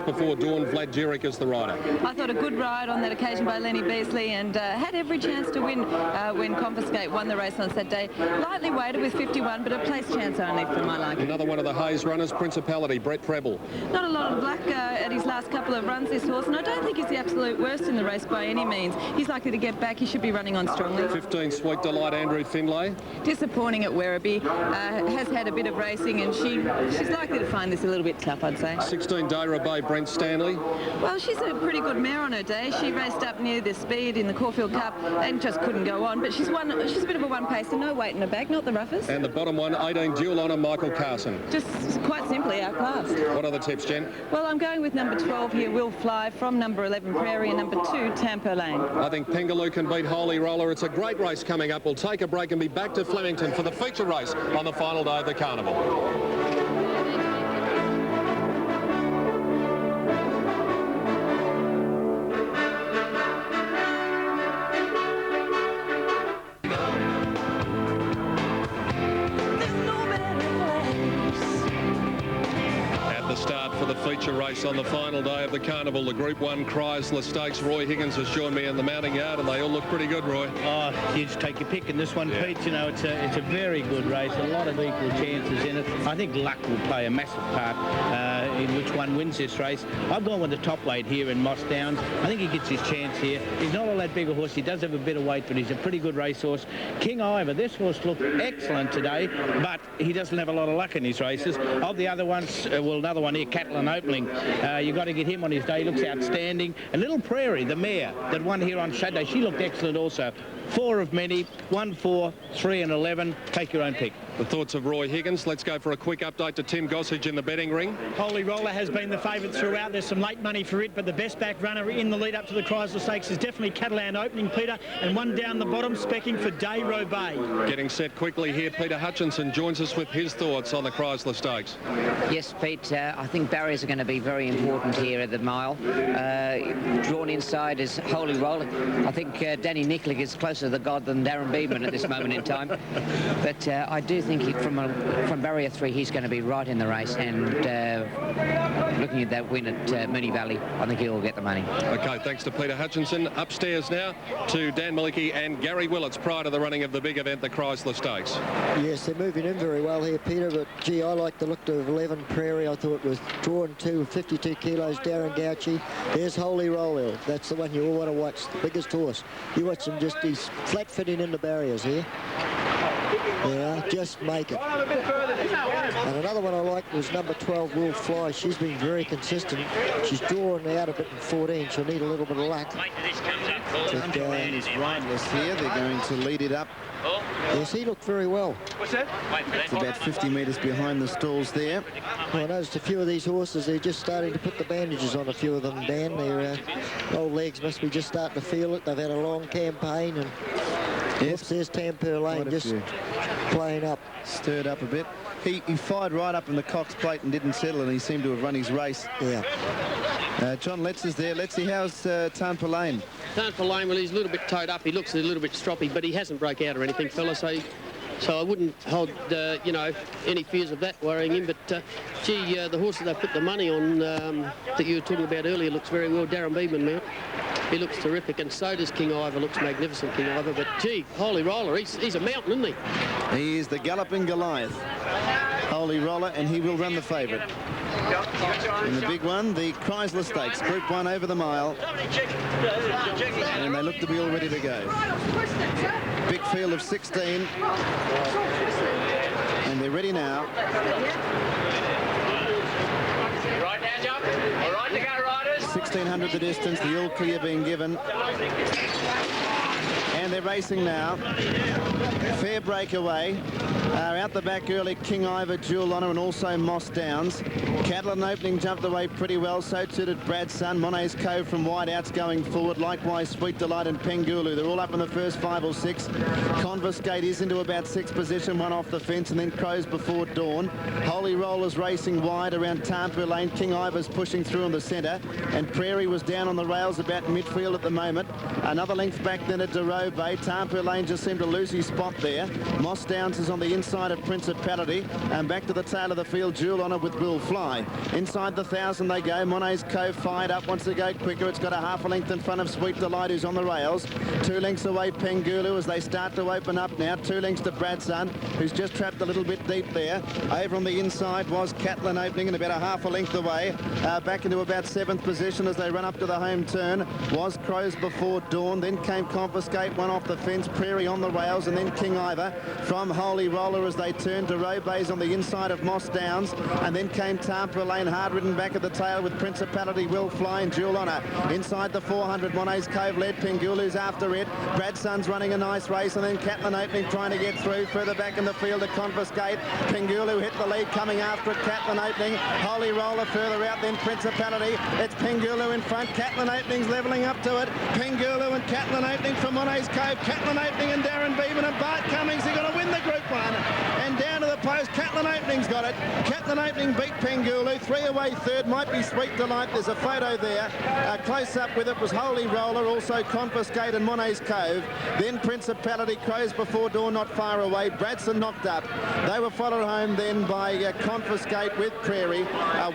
Before Dawn, Vlad Jurek is the rider. I thought a good ride on that occasion by Lenny Beasley, and had every chance to win when Confiscate won the race on Saturday. Lightly weighted with 51, but a place chance only for my liking. Another one of the Hayes runners, Principality, Brett Preble. Not a lot of luck at his last couple of runs, this horse, and I don't think he's the absolute worst in the race by any means. He's likely to get back. He should be running on strongly. 15, Sweet Delight, Andrew Finlay. Disappointing at Werribee. Has had a bit of racing, and she's likely to find this a little bit tough, I'd say. 16, Dayra Bay, Brent Stanley. Well, she's a pretty good mare on her day. She raced up near the speed in the Caulfield Cup and just couldn't go on. But she's a bit of a one-pacer, no weight in her back, not the roughest. And the bottom one, 18, Dual Honour, Michael Carson. Just quite simply outclassed. What are the tips, Jen? Well, I'm going with number 12 here, Will Fly, from number 11, Prairie, and number 2, Tamper Lane. I think Pengaloo can beat Holy Roller. It's a great race coming up. We'll take a break and be back to Flemington for the feature race on the final day of the carnival. Feature race on the final day of the carnival, the Group 1 Chrysler Stakes. Roy Higgins has joined me in the mounting yard, and they all look pretty good, Roy. Oh, you just take your pick in this one, Pete. You know, it's a very good race, a lot of equal chances in it. I think luck will play a massive part in which one wins this race. I've gone with the top weight here in Moss Downs. I think he gets his chance here. He's not all that big a horse. He does have a bit of weight, but he's a pretty good racehorse. King Ivor, this horse looked excellent today, but he doesn't have a lot of luck in his races. Of the other ones, well, another one here, Catalan Opening. You've got to get him on his day. He looks outstanding. And Little Prairie, the mare that won here on Saturday, she looked excellent also. 4 of many, 1, 4, 3 and 11. Take your own pick. The thoughts of Roy Higgins. Let's go for a quick update to Tim Gossage in the betting ring. Holy Roller has been the favourite throughout. There's some late money for it, but the best back runner in the lead up to the Chrysler Stakes is definitely Catalan Opening, Peter, and one down the bottom specking for Dayra Bay. Getting set quickly here, Peter Hutchinson joins us with his thoughts on the Chrysler Stakes. Yes, Pete, I think barriers are going to be very important here at the mile. Drawn inside is Holy Roller. I think Danny Nicklick is closer to the god than Darren Beedman at this moment in time. But I do think from barrier 3, he's going to be right in the race, and looking at that win at Moonee Valley, I think he'll get the money. Okay, thanks to Peter Hutchinson. Upstairs now to Dan Malicki and Gary Willits prior to the running of the big event, the Chrysler Stakes. Yes, they're moving in very well here, Peter, but gee, I like the look of 11 Prairie. I thought it was drawn to 52 kilos, Darren Gauci. There's Holy Roller. That's the one you all want to watch, the biggest horse. You watch him just, he's flat fitting in the barriers here. Yeah, just make it. And another one I like was number 12, Will Fly. She's been very consistent. She's drawn out a bit in 14. She'll need a little bit of luck. Hunterland is riderless here. They're going to lead it up. Yes, he looked very well. It's about 50 metres behind the stalls there. Well, I noticed a few of these horses, they're just starting to put the bandages on a few of them, Dan. Their old legs must be just starting to feel it. They've had a long campaign, and yes, oops, there's Tamper Lane just playing up. Stirred up a bit. He fired right up in the Cox plate and didn't settle, and he seemed to have run his race. Yeah. John Letts is there. Lettsy, how's Tamper Lane? Tamper Lane, well, he's a little bit towed up. He looks a little bit stroppy, but he hasn't broke out or anything, fella, so I wouldn't hold, you know, any fears of that worrying him. But, gee, the horse that they put the money on that you were talking about earlier looks very well. Darren Beedman mount. He looks terrific, and so does King Ivor. Looks magnificent, King Ivor. But, gee, Holy Roller, he's a mountain, isn't he? He is the galloping Goliath. Holy Roller, and he will run the favourite. And the big one, the Chrysler Stakes, Group 1 over the mile. And they look to be all ready to go. Big field of 16. And they're ready now. Right now, jump. All right to go, riders. 1600 the distance, the all clear being given. And they're racing now. Fair breakaway. Out the back early, King Ivor, Dual Honour, and also Moss Downs. Catalan Opening jumped away pretty well. So too did Brad's Son. Monet's Cove from wide outs going forward. Likewise, Sweet Delight and Pengulu. They're all up in the first 5 or 6. Confiscate is into about 6th position, one off the fence, and then Crows Before Dawn. Holy Rollers racing wide around Tamper Lane. King Ivor's pushing through in the centre, and Prairie was down on the rails about midfield at the moment. Another length back then at Dorobe. Bay. Tampa Lane just seemed to lose his spot there. Moss Downs is on the inside of Principality, and back to the tail of the field, Jewel Honour with Will Fly. Inside the 1,000 they go. Monet's Cove fired up, wants to go quicker. It's got a half a length in front of Sweet Delight, who's on the rails. 2 lengths away, Pengulu, as they start to open up now. 2 lengths to Bradson, who's just trapped a little bit deep there. Over on the inside was Catlin opening, and about a half a length away. Back into about 7th position as they run up to the home turn was Crows Before Dawn. Then came Confiscate, one off the fence, Prairie on the rails, and then King Ivor from Holy Roller as they turned to Robays on the inside of Moss Downs, and then came Tampa Lane, hard ridden back at the tail with Principality, Will Fly and Jewel Honour. Inside the 400, Monet's Cove led, Pengulu's after it. Bradson's running a nice race, and then Catlin opening, trying to get through. Further back in the field to Confiscate. Pengulu hit the lead, coming after it. Catlin opening, Holy Roller further out, then Principality. It's Pengulu in front. Catlin opening's levelling up to it. Pengulu and Catlin opening from Monet's Cove. Catlin opening and Darren Beeman and Bart Cummings are going to win the Group 1. And down to the post, Catlin opening's got it. Catlin opening beat Pengulu. 3 away third, might be Sweet Delight. There's a photo there. Close up with it was Holy Roller, also Confiscate and Monet's Cove. Then Principality, Crows Before Dawn not far away. Bradson knocked up. They were followed home then by Confiscate with Prairie.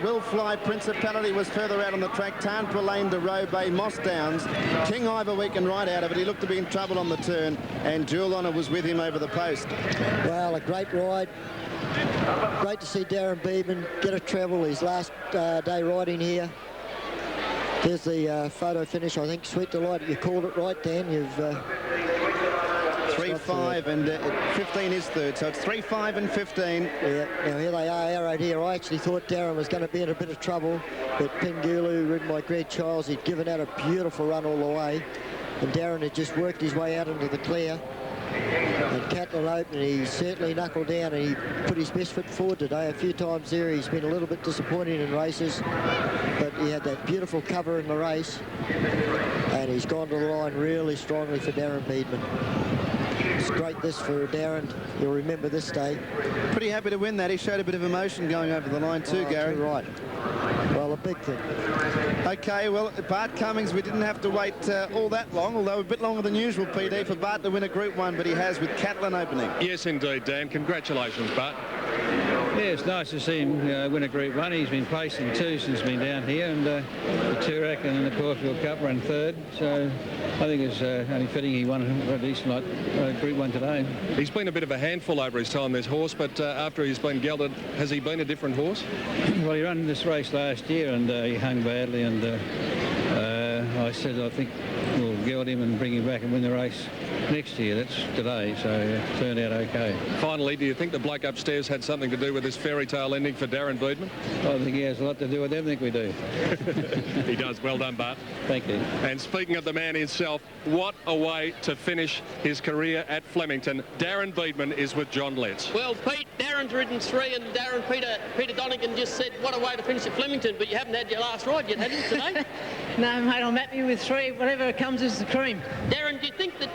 Will Fly, Principality was further out on the track. Tampa Lane to Robay, Moss Downs. King Ivor weakened right out of it. He looked to be in trouble on the turn, and Jewel Honour was with him over the post. Well, a great ride. Great to see Darren Beeman get a treble his last day riding here. There's the photo finish. I think Sweet Delight, you called it right, Dan. You've 3-5 and 15 is third, so it's 3-5 and 15. Yeah, now here they are, arrowed here. I actually thought Darren was going to be in a bit of trouble, but Pengulu, ridden by Greg Childs, he'd given out a beautiful run all the way, and Darren had just worked his way out into the clear. And Catlin opened, he certainly knuckled down, and he put his best foot forward today. A few times there he's been a little bit disappointing in races, but he had that beautiful cover in the race, and he's gone to the line really strongly for Darren Beeman. It's great this for Darren. You'll remember this day. Pretty happy to win that. He showed a bit of emotion going over the line too, Gary. Right. Well, a big thing. Okay, well, Bart Cummings, we didn't have to wait all that long, although a bit longer than usual, PD, for Bart to win a Group 1, but he has with Catlin opening. Yes, indeed, Dan. Congratulations, Bart. Yeah, it's nice to see him win a Group 1. He's been placing 2 since he's been down here, and the Toorak and the Caulfield Cup ran 3rd. So I think it's only fitting he won a decent Group 1 today. He's been a bit of a handful over his time, this horse, but after he's been gelded, has he been a different horse? Well, he ran this race last year, and he hung badly, and I said I think we'll geld him and bring him back and win the race next year. That's today, so it turned out okay. Finally, do you think the bloke upstairs had something to do with this fairy tale ending for Darren Beeman? I think he has a lot to do with everything we do. He does. Well done, Bart. Thank you. And speaking of the man himself, what a way to finish his career at Flemington. Darren Beeman is with John Letts. Well, Pete, Darren's ridden 3, and Peter Donegan just said, what a way to finish at Flemington, but you haven't had your last ride yet, have you, today? No, mate, I'm happy with 3. Whatever comes is the cream. Darren, do you think that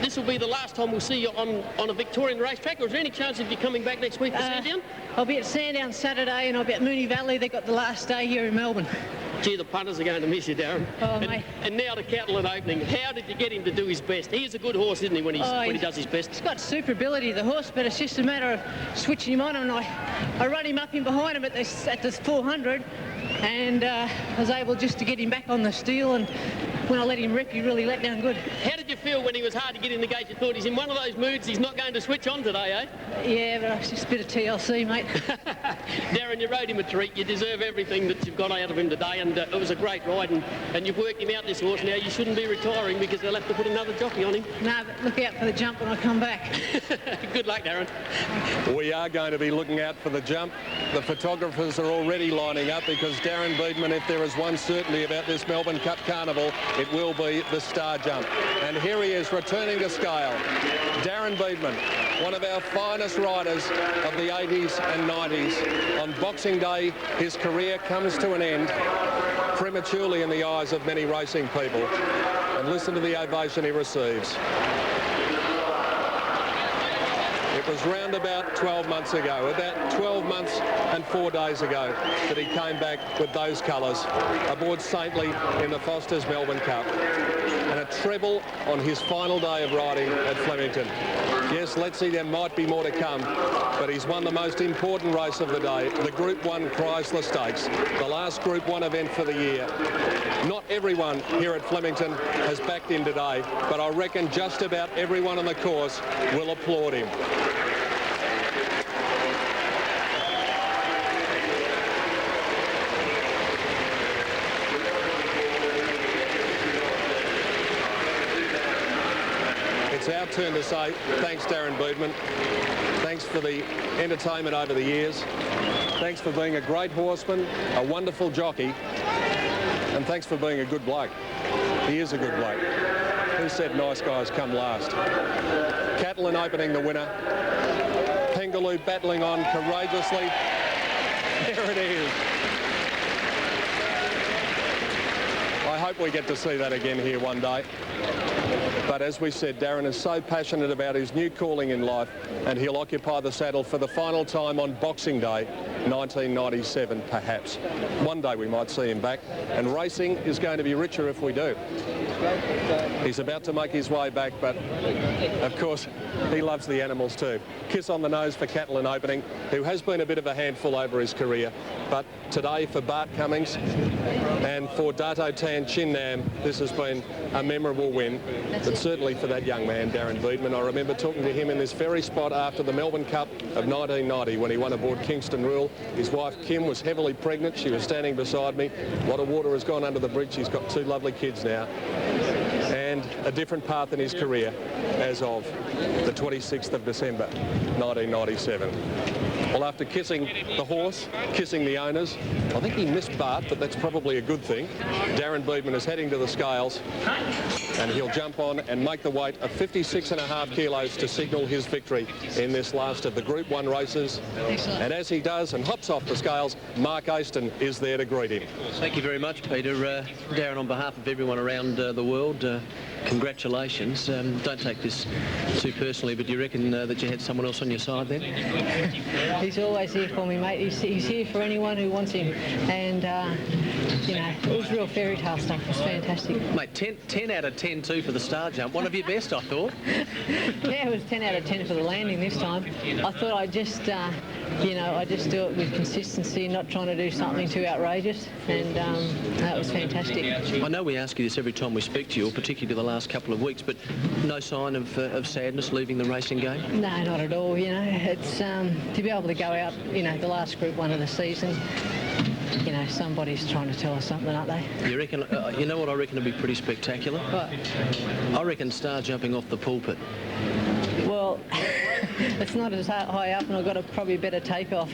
this will be the last time we'll see you on a Victorian racetrack, or is there any chance of you coming back next week for Sandown? I'll be at Sandown Saturday, and I'll be at Moonee Valley. They've got the last day here in Melbourne. Gee, the punters are going to miss you, Darren. Oh, mate. And now to Catlin opening. How did you get him to do his best? He is a good horse, isn't he, when he does his best? He's got super ability, the horse, but it's just a matter of switching him on, and I run him up in behind him at this 400, and I was able just to get him back on the steel, and when I let him rip, he really let down good. How did you feel when he was hard to get in the gate? You thought he's in one of those moods he's not going to switch on today, eh? Yeah, but it's just a bit of TLC, mate. Darren, you rode him a treat. You deserve everything that you've got out of him today, and it was a great ride, and you've worked him out, this horse. Now you shouldn't be retiring because they'll have to put another jockey on him. No, but look out for the jump when I come back. Good luck, Darren. We are going to be looking out for the jump. The photographers are already lining up because Darren Beeman, if there is one certainty about this Melbourne Cup Carnival, it will be the star jump. And here he is returning to scale. Darren Beeman, one of our finest riders of the 80s and 90s. On Boxing Day, his career comes to an end prematurely in the eyes of many racing people. And listen to the ovation he receives. It It was round about 12 months ago, about 12 months and 4 days ago, that he came back with those colours aboard Saintly in the Foster's Melbourne Cup. And a treble on his final day of riding at Flemington. Yes, let's see, there might be more to come, but he's won the most important race of the day, the Group 1 Chrysler Stakes, the last Group 1 event for the year. Not everyone here at Flemington has backed him today, but I reckon just about everyone on the course will applaud him. It's our turn to say thanks, Darren Beadman. Thanks for the entertainment over the years. Thanks for being a great horseman, a wonderful jockey, and thanks for being a good bloke. He is a good bloke. Who said nice guys come last? Catalan opening the winner. Pengaloo battling on courageously. There it is. I hope we get to see that again here one day. But as we said, Darren is so passionate about his new calling in life, and he'll occupy the saddle for the final time on Boxing Day, 1997, perhaps. One day we might see him back, and racing is going to be richer if we do. He's about to make his way back, but of course he loves the animals too. Kiss on the nose for Catalan opening, who has been a bit of a handful over his career, but today for Bart Cummings and for Dato Tan Chin Nam, this has been a memorable win, but certainly for that young man, Darren Beadman. I remember talking to him in this very spot after the Melbourne Cup of 1990 when he won aboard Kingston Rule. His wife Kim was heavily pregnant. She was standing beside me. A lot of water has gone under the bridge. He's got 2 lovely kids now, and a different path in his career as of the 26th of December 1997. Well, after kissing the horse, kissing the owners, I think he missed Bart, but that's probably a good thing. Darren Beadman is heading to the scales, and he'll jump on and make the weight of 56.5 kilos to signal his victory in this last of the Group 1 races. And as he does and hops off the scales, Mark Aston is there to greet him. Thank you very much, Peter. Darren, on behalf of everyone around the world, congratulations. Don't take this too personally, but do you reckon that you had someone else on your side then? He's always here for me, mate. He's here for anyone who wants him. And, you know, it was real fairy tale stuff. It was fantastic. Mate, 10 out of 10 too for the star jump. One of your best, I thought. Yeah, it was 10 out of 10 for the landing this time. I thought I'd just, you know, I just do it with consistency, not trying to do something too outrageous. And that was fantastic. I know we ask you this every time we speak to you, or particularly the last couple of weeks, but no sign of sadness leaving the racing game? No, not at all. You know, it's to be able to go out, you know, the last Group 1 of the season. You know, somebody's trying to tell us something, aren't they? You reckon? You know what I reckon would be pretty spectacular? What? I reckon star jumping off the pulpit. Well, it's not as high up, and I've got a probably better takeoff.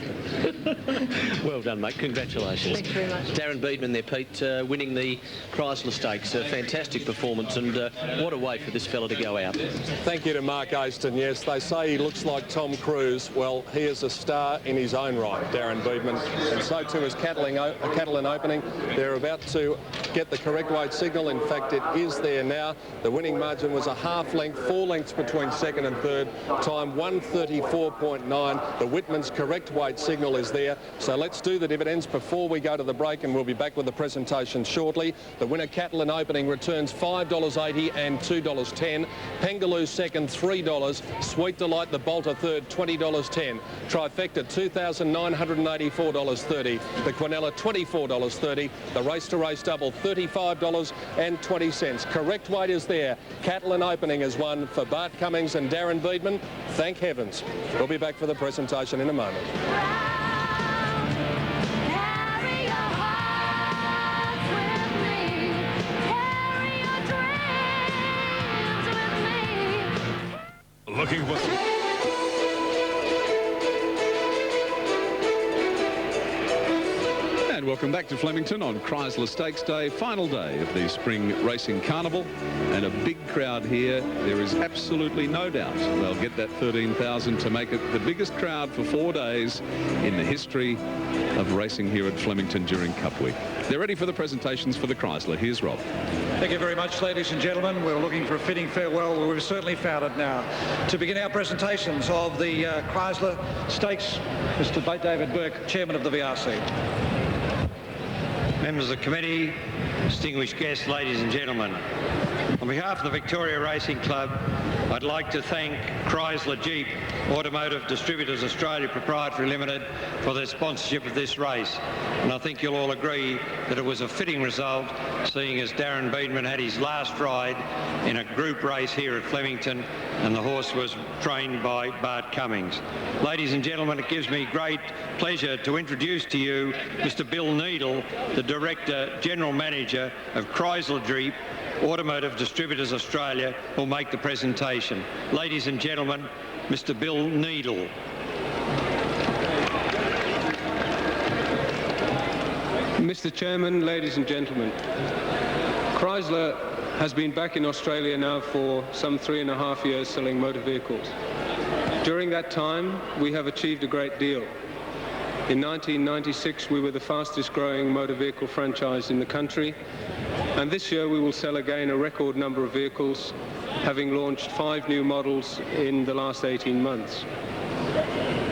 Well done, mate. Congratulations. Thanks very much. Darren Beadman there, Pete, winning the Chrysler Stakes. A fantastic performance, and what a way for this fella to go out. Thank you to Mark Aston. Yes, they say he looks like Tom Cruise. Well, he is a star in his own right, Darren Beadman, and so too is Catalan opening. They're about to get the correct weight signal. In fact, it is there now. The winning margin was a half length, 4 lengths between second and third. Time 1:34.9. The Whitman's correct weight signal is there. So let's do the dividends before we go to the break, and we'll be back with the presentation shortly. The winner, Catalan opening, returns $5.80 and $2.10. Pengaloo second, $3. Sweet Delight, the Bolter third, $20.10. Trifecta, $2,984.30. The Quinella, $24.30. The Race to Race Double, $35.20. Correct weight is there. Catalan opening is won for Bart Cummings and Darren Beadman. Thank heavens. We'll be back for the presentation in a moment. Looking for... And welcome back to Flemington on Chrysler Stakes Day, final day of the Spring Racing Carnival, and a big crowd here. There is absolutely no doubt they'll get that 13,000 to make it the biggest crowd for 4 days in the history of racing here at Flemington during Cup Week. They're ready for the presentations for the Chrysler. Here's Rob. Thank you very much, ladies and gentlemen. We're looking for a fitting farewell. Well, we've certainly found it now. To begin our presentations of the Chrysler Stakes, Mr. David Burke, Chairman of the VRC. Members of the committee, distinguished guests, ladies and gentlemen. On behalf of the Victoria Racing Club, I'd like to thank Chrysler Jeep Automotive Distributors Australia Proprietary Limited for their sponsorship of this race. And I think you'll all agree that it was a fitting result, seeing as Darren Beadman had his last ride in a group race here at Flemington, and the horse was trained by Bart Cummings. Ladies and gentlemen, it gives me great pleasure to introduce to you Mr. Bill Needle, the Director General Manager of Chrysler Jeep Automotive Distributors Australia, will make the presentation. Ladies and gentlemen, Mr. Bill Needle. Mr. Chairman, ladies and gentlemen, Chrysler has been back in Australia now for some 3.5 years selling motor vehicles. During that time, we have achieved a great deal. In 1996, we were the fastest growing motor vehicle franchise in the country, and this year we will sell again a record number of vehicles, having launched 5 new models in the last 18 months.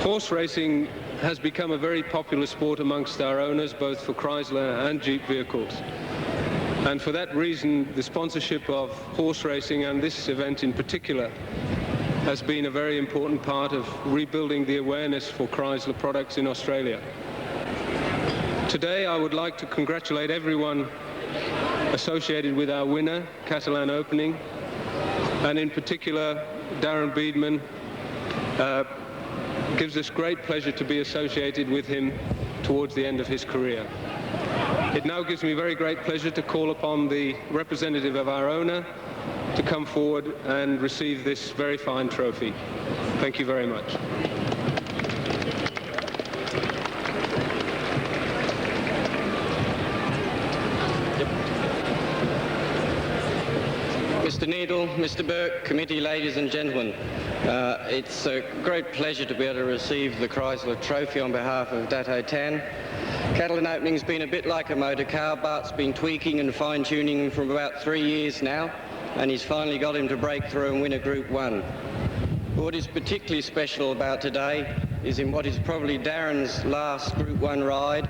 Horse racing has become a very popular sport amongst our owners, both for Chrysler and Jeep vehicles. And for that reason, the sponsorship of horse racing, and this event in particular, has been a very important part of rebuilding the awareness for Chrysler products in Australia. Today, I would like to congratulate everyone associated with our winner, Catalan Opening, and in particular, Darren Beadman. Gives us great pleasure to be associated with him towards the end of his career. It now gives me very great pleasure to call upon the representative of our owner to come forward and receive this very fine trophy. Thank you very much. Mr. Needle, Mr. Burke, committee, ladies and gentlemen. It's a great pleasure to be able to receive the Chrysler Trophy on behalf of Dato Tan. Catalan Opening's been a bit like a motor car. Bart's been tweaking and fine-tuning him for about 3 years now, and he's finally got him to break through and win a Group 1. But what is particularly special about today is in what is probably Darren's last Group 1 ride,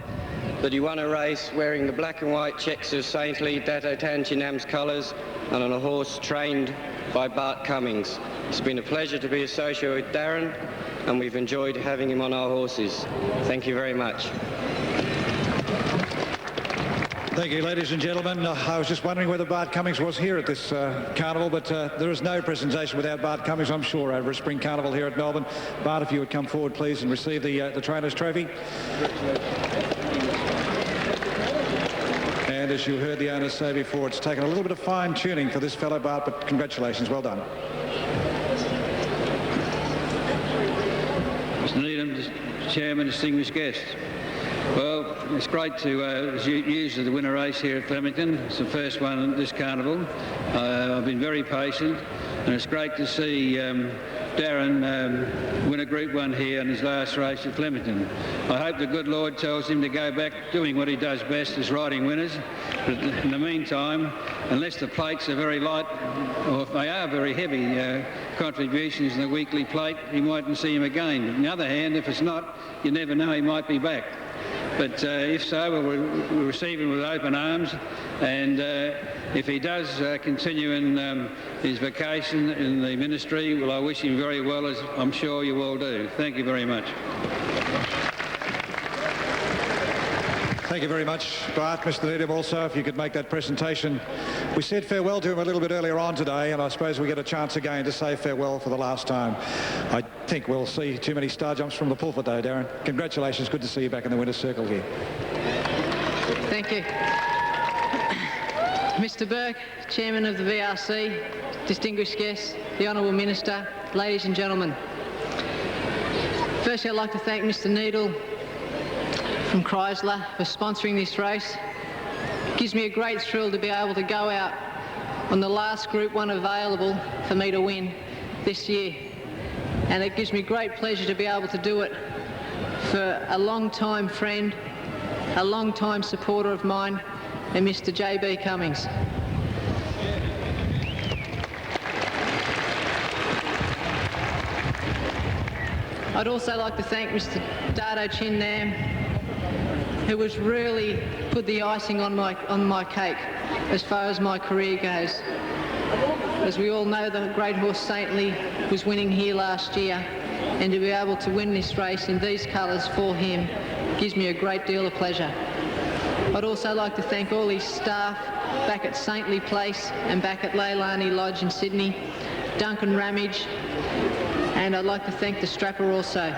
that he won a race wearing the black and white checks of saintly Dato Tan Chinam's colours and on a horse trained by Bart Cummings. It's been a pleasure to be associated with Darren, and we've enjoyed having him on our horses. Thank you very much. Thank you, ladies and gentlemen. I was just wondering whether Bart Cummings was here at this carnival, but there is no presentation without Bart Cummings, I'm sure, over a spring carnival here at Melbourne. Bart, if you would come forward, please, and receive the Trainer's Trophy. And as you heard the owners say before, it's taken a little bit of fine-tuning for this fellow, Bart, but congratulations, well done. Mr. Needham, Chairman, distinguished guests. Well, it's great to use the winner race here at Flemington. It's the first one in this carnival. I've been very patient, and it's great to see Darren win a Group 1 here in his last race at Flemington. I hope the good Lord tells him to go back doing what he does best, is riding winners. But in the meantime, unless the plates are very light, or if they are very heavy contributions in the weekly plate, he mightn't see him again. But on the other hand, if it's not, you never know, he might be back. But if so, we'll receive him with open arms, and if he does continue in his vacation in the ministry, well, I wish him very well, as I'm sure you all do. Thank you very much. Thank you very much, Bart. Mr. Needham, also, if you could make that presentation. We said farewell to him a little bit earlier on today, and I suppose we get a chance again to say farewell for the last time. I think we'll see too many star jumps from the pulpit, though, Darren. Congratulations. Good to see you back in the winner's circle here. Thank you. Mr. Burke, Chairman of the VRC, distinguished guests, the Honourable Minister, ladies and gentlemen. Firstly, I'd like to thank Mr. Needle from Chrysler for sponsoring this race. It gives me a great thrill to be able to go out on the last Group 1 available for me to win this year. And it gives me great pleasure to be able to do it for a long-time friend, a long-time supporter of mine, and Mr. J.B. Cummings. I'd also like to thank Mr. Dato Chin Nam, who has really put the icing on my cake as far as my career goes. As we all know, the great horse Saintly was winning here last year, and to be able to win this race in these colours for him gives me a great deal of pleasure. I'd also like to thank all his staff back at Saintly Place and back at Leilani Lodge in Sydney, Duncan Ramage, and I'd like to thank the strapper also.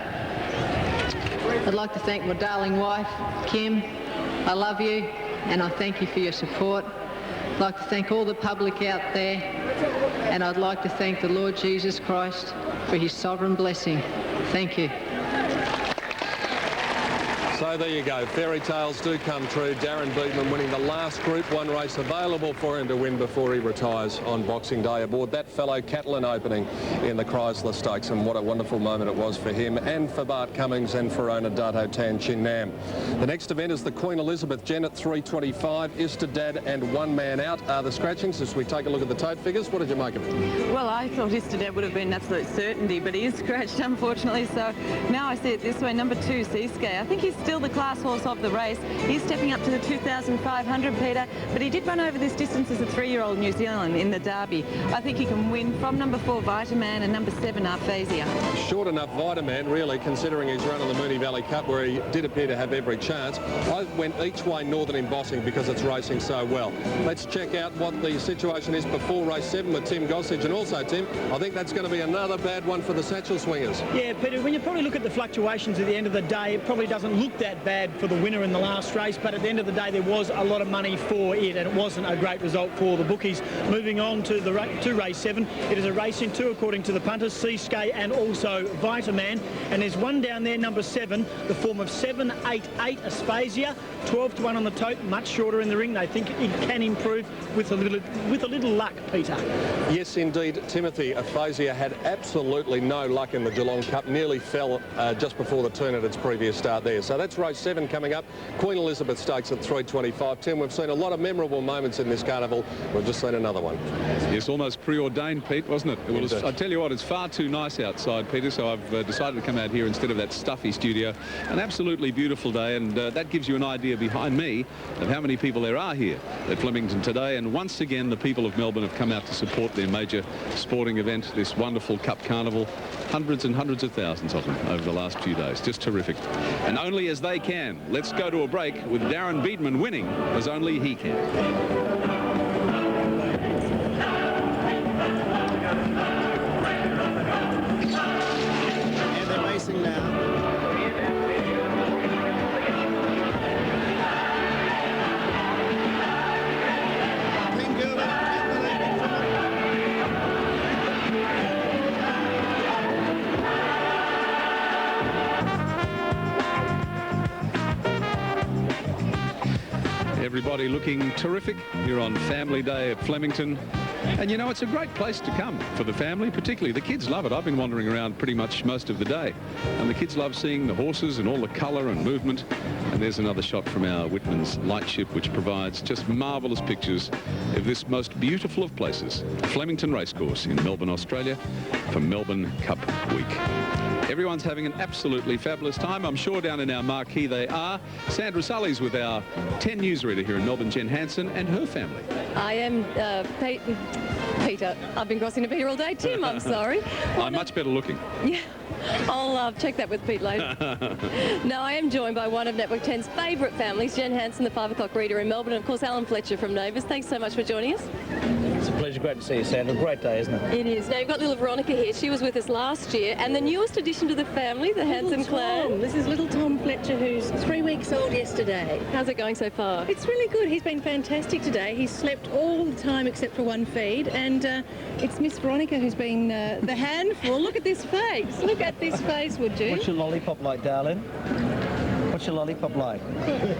I'd like to thank my darling wife, Kim. I love you, and I thank you for your support. I'd like to thank all the public out there, and I'd like to thank the Lord Jesus Christ for his sovereign blessing. Thank you. So there you go. Fairy tales do come true. Darren Beadman winning the last Group 1 race available for him to win before he retires on Boxing Day aboard that fellow Catalan opening in the Chrysler Stakes. And what a wonderful moment it was for him and for Bart Cummings and for owner Dato Tan Chin Nam. The next event is the Queen Elizabeth Gen at 3:25. Istedad and One Man Out are the scratchings. As we take a look at the tote figures, what did you make of it? Well, I thought Istedad would have been an absolute certainty, but he is scratched, unfortunately. So now I see it this way. Number 2, Seascape. I think he's still the class horse of the race. He's stepping up to the 2,500, Peter, but he did run over this distance as a 3-year-old New Zealand in the Derby. I think he can win from number 4, Vitaman, and number 7, Aphasia. Short enough, Vitaman, really, considering his run on the Moonee Valley Cup, where he did appear to have every chance. I went each way Northern Embossing because it's racing so well. Let's check out what the situation is before race 7 with Tim Gossage. And also, Tim, I think that's going to be another bad one for the Satchel Swingers. Yeah, Peter, when you probably look at the fluctuations at the end of the day, it probably doesn't look that bad for the winner in the last race, but at the end of the day there was a lot of money for it, and it wasn't a great result for the bookies. Moving on to race 7, it is a race in 2 according to the punters, Seascape and also Vitaman, and there's one down there, number 7, the form of 788 Aspasia, 12-1 on the tote, much shorter in the ring. They think it can improve with a little luck, Peter. Yes, indeed, Timothy. Aphasia had absolutely no luck in the Geelong Cup, nearly fell just before the turn at its previous start there. So that's race 7 coming up. Queen Elizabeth Stakes at 3:25. Tim, we've seen a lot of memorable moments in this carnival. We've just seen another one. Yes, almost preordained, Pete, wasn't it? I tell you what, it's far too nice outside, Peter, so I've decided to come out here instead of that stuffy studio. An absolutely beautiful day, and that gives you an idea behind me of how many people there are here at Flemington today. And once again, the people of Melbourne have come out to support their major sporting event, this wonderful Cup Carnival. Hundreds and hundreds of thousands of them over the last few days. Just terrific. And only as they can. Let's go to a break with Darren Beadman winning as only he can. And they're racing now. Everybody looking terrific here on Family Day at Flemington. And you know, it's a great place to come for the family, particularly. The kids love it. I've been wandering around pretty much most of the day, and the kids love seeing the horses and all the colour and movement. And there's another shot from our Whitman's Lightship, which provides just marvellous pictures of this most beautiful of places, Flemington Racecourse in Melbourne, Australia, for Melbourne Cup Week. Everyone's having an absolutely fabulous time. I'm sure down in our marquee they are. Sandra Sully's with our 10 newsreader here in Melbourne, Jen Hansen, and her family. I am Peter. I've been crossing to Peter all day. Tim, I'm sorry. I'm much better looking. Yeah. I'll check that with Pete later. No, I am joined by one of Network 10's favourite families, Jen Hansen, the 5 o'clock reader in Melbourne, and of course Alan Fletcher from Neighbours. Thanks so much for joining us. It's a pleasure. Great to see you, Sandra. Great day, isn't it? It is. Now, you've got little Veronica here. She was with us last year, and the newest addition to the family, the Hansen clan. This is little Tom Fletcher, who's 3 weeks old yesterday. How's it going so far? It's really good. He's been fantastic today. He's slept all the time except for one feed, and it's Miss Veronica who's been the handful. Look at this face. Look at this face, would you? What's your lollipop like, darling? What's your lollipop like?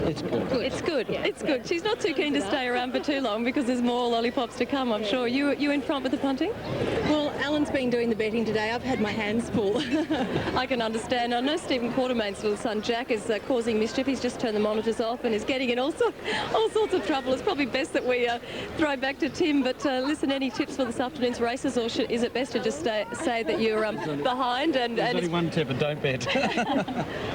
It's good. It's good. Yeah. It's good. She's not too keen to stay around for too long because there's more lollipops to come, I'm sure. You in front with the punting? Well, Alan's been doing the betting today. I've had my hands full. I can understand. I know Stephen Quartermain's little son Jack is causing mischief. He's just turned the monitors off and is getting in all sorts of trouble. It's probably best that we throw back to Tim. But listen, any tips for this afternoon's races, or is it best to just say that you're behind? And only one tip, and don't bet.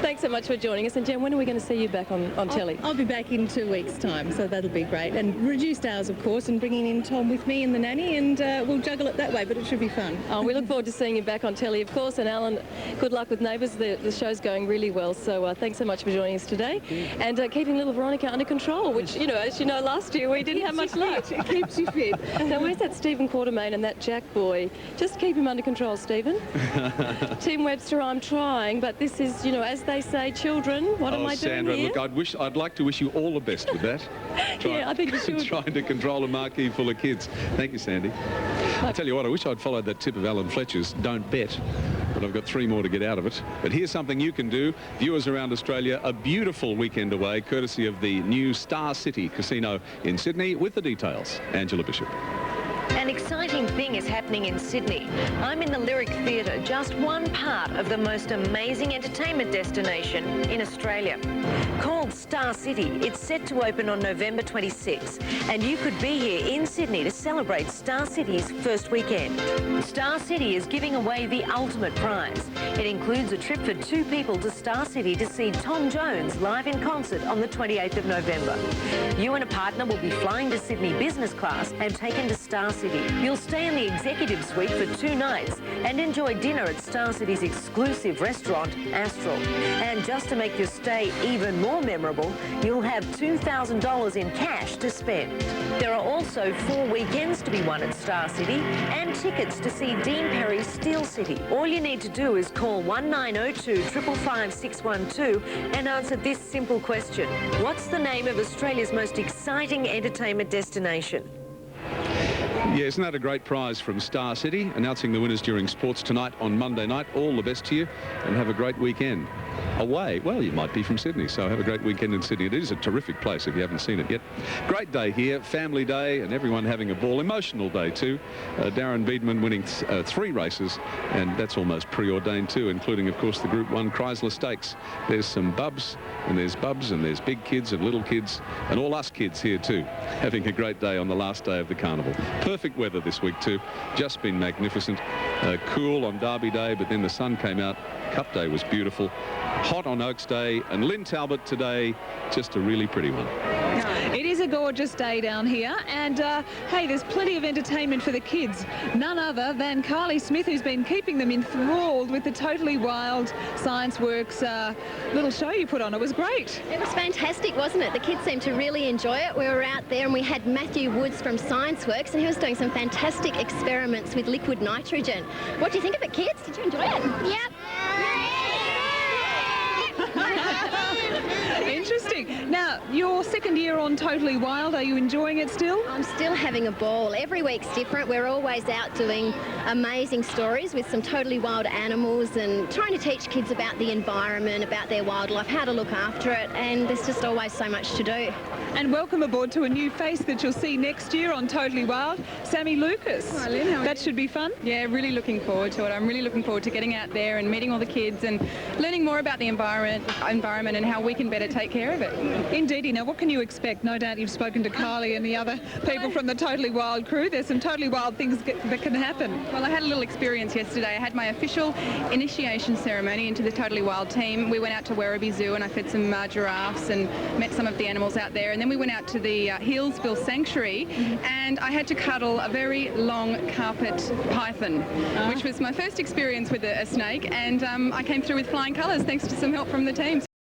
Thanks so much for joining us. And Jen, when are we going to see you back on telly? I'll be back in 2 weeks' time, so that'll be great. And reduced hours, of course, and bringing in Tom with me and the nanny, and we'll juggle it that way, but it should be fun. Oh, we look forward to seeing you back on telly, of course. And Alan, good luck with Neighbours. The show's going really well, so thanks so much for joining us today. And keeping little Veronica under control, which, you know, as you know, last year we didn't have much luck. It keeps you fit. Now, where's that Stephen Quartermain and that Jack boy? Just keep him under control, Stephen. Tim Webster, I'm trying, but this is, you know, as they say, children, what am I doing Sandra, here? look, I'd like to wish you all the best with that. Yeah, I think you should. Trying to control a marquee full of kids. Thank you, Sandy. I tell you what, I wish I'd followed that tip of Alan Fletcher's, don't bet. But I've got 3 more to get out of it. But here's something you can do. Viewers around Australia, a beautiful weekend away, courtesy of the new Star City Casino in Sydney. With the details, Angela Bishop. An exciting thing is happening in Sydney. I'm in the Lyric Theatre, just one part of the most amazing entertainment destination in Australia. Called Star City, it's set to open on November 26, and you could be here in Sydney to celebrate Star City's first weekend. Star City is giving away the ultimate prize. It includes a trip for 2 people to Star City to see Tom Jones live in concert on the 28th of November. You and a partner will be flying to Sydney business class and taken to Star City. You'll stay in the executive suite for 2 nights and enjoy dinner at Star City's exclusive restaurant, Astral. And just to make your stay even more memorable, you'll have $2,000 in cash to spend. There are also 4 weekends to be won at Star City and tickets to see Dean Perry's Steel City. All you need to do is call 1902 555 612 and answer this simple question. What's the name of Australia's most exciting entertainment destination? Yeah, isn't that a great prize from Star City? Announcing the winners during sports tonight on Monday night. All the best to you and have a great weekend. Away, well, you might be from Sydney, so have a great weekend in Sydney. It is a terrific place if you haven't seen it yet. Great day here, family day, and everyone having a ball. Emotional day too. Darren Beedman winning 3 races, and that's almost preordained too, including, of course, the Group 1 Chrysler Stakes. There's some bubs, and there's big kids and little kids, and all us kids here too, having a great day on the last day of the carnival. Perfect weather this week too, just been magnificent. Cool on Derby Day, but then the sun came out. Cup Day was beautiful. Hot on Oaks Day, and Lynn Talbot today, just a really pretty one. It is a gorgeous day down here, and hey, there's plenty of entertainment for the kids. None other than Carly Smith, who's been keeping them enthralled with the Totally Wild Science Works little show you put on. It was great. It was fantastic, wasn't it? The kids seemed to really enjoy it. We were out there and we had Matthew Woods from Science Works, and he was doing some fantastic experiments with liquid nitrogen. What do you think of it, kids? Did you enjoy it? Yep. Interesting. Now, your second year on Totally Wild, are you enjoying it still? I'm still having a ball. Every week's different. We're always out doing amazing stories with some totally wild animals and trying to teach kids about the environment, about their wildlife, how to look after it, and there's just always so much to do. And welcome aboard to a new face that you'll see next year on Totally Wild, Sammy Lucas. Hi, Lynn. How are that you? should be fun. Yeah, really looking forward to it. I'm really looking forward to getting out there and meeting all the kids and learning more about the environment and how we can better take care of it. Indeedy. Now, what can you expect? No doubt you've spoken to Carly and the other people from the Totally Wild crew. There's some totally wild things that can happen. Well, I had a little experience yesterday. I had my official initiation ceremony into the Totally Wild team. We went out to Werribee Zoo and I fed some giraffes and met some of the animals out there. And then we went out to the Healesville Sanctuary and I had to cuddle a very long carpet python, which was my first experience with a snake. And I came through with flying colours thanks to some help from the team. So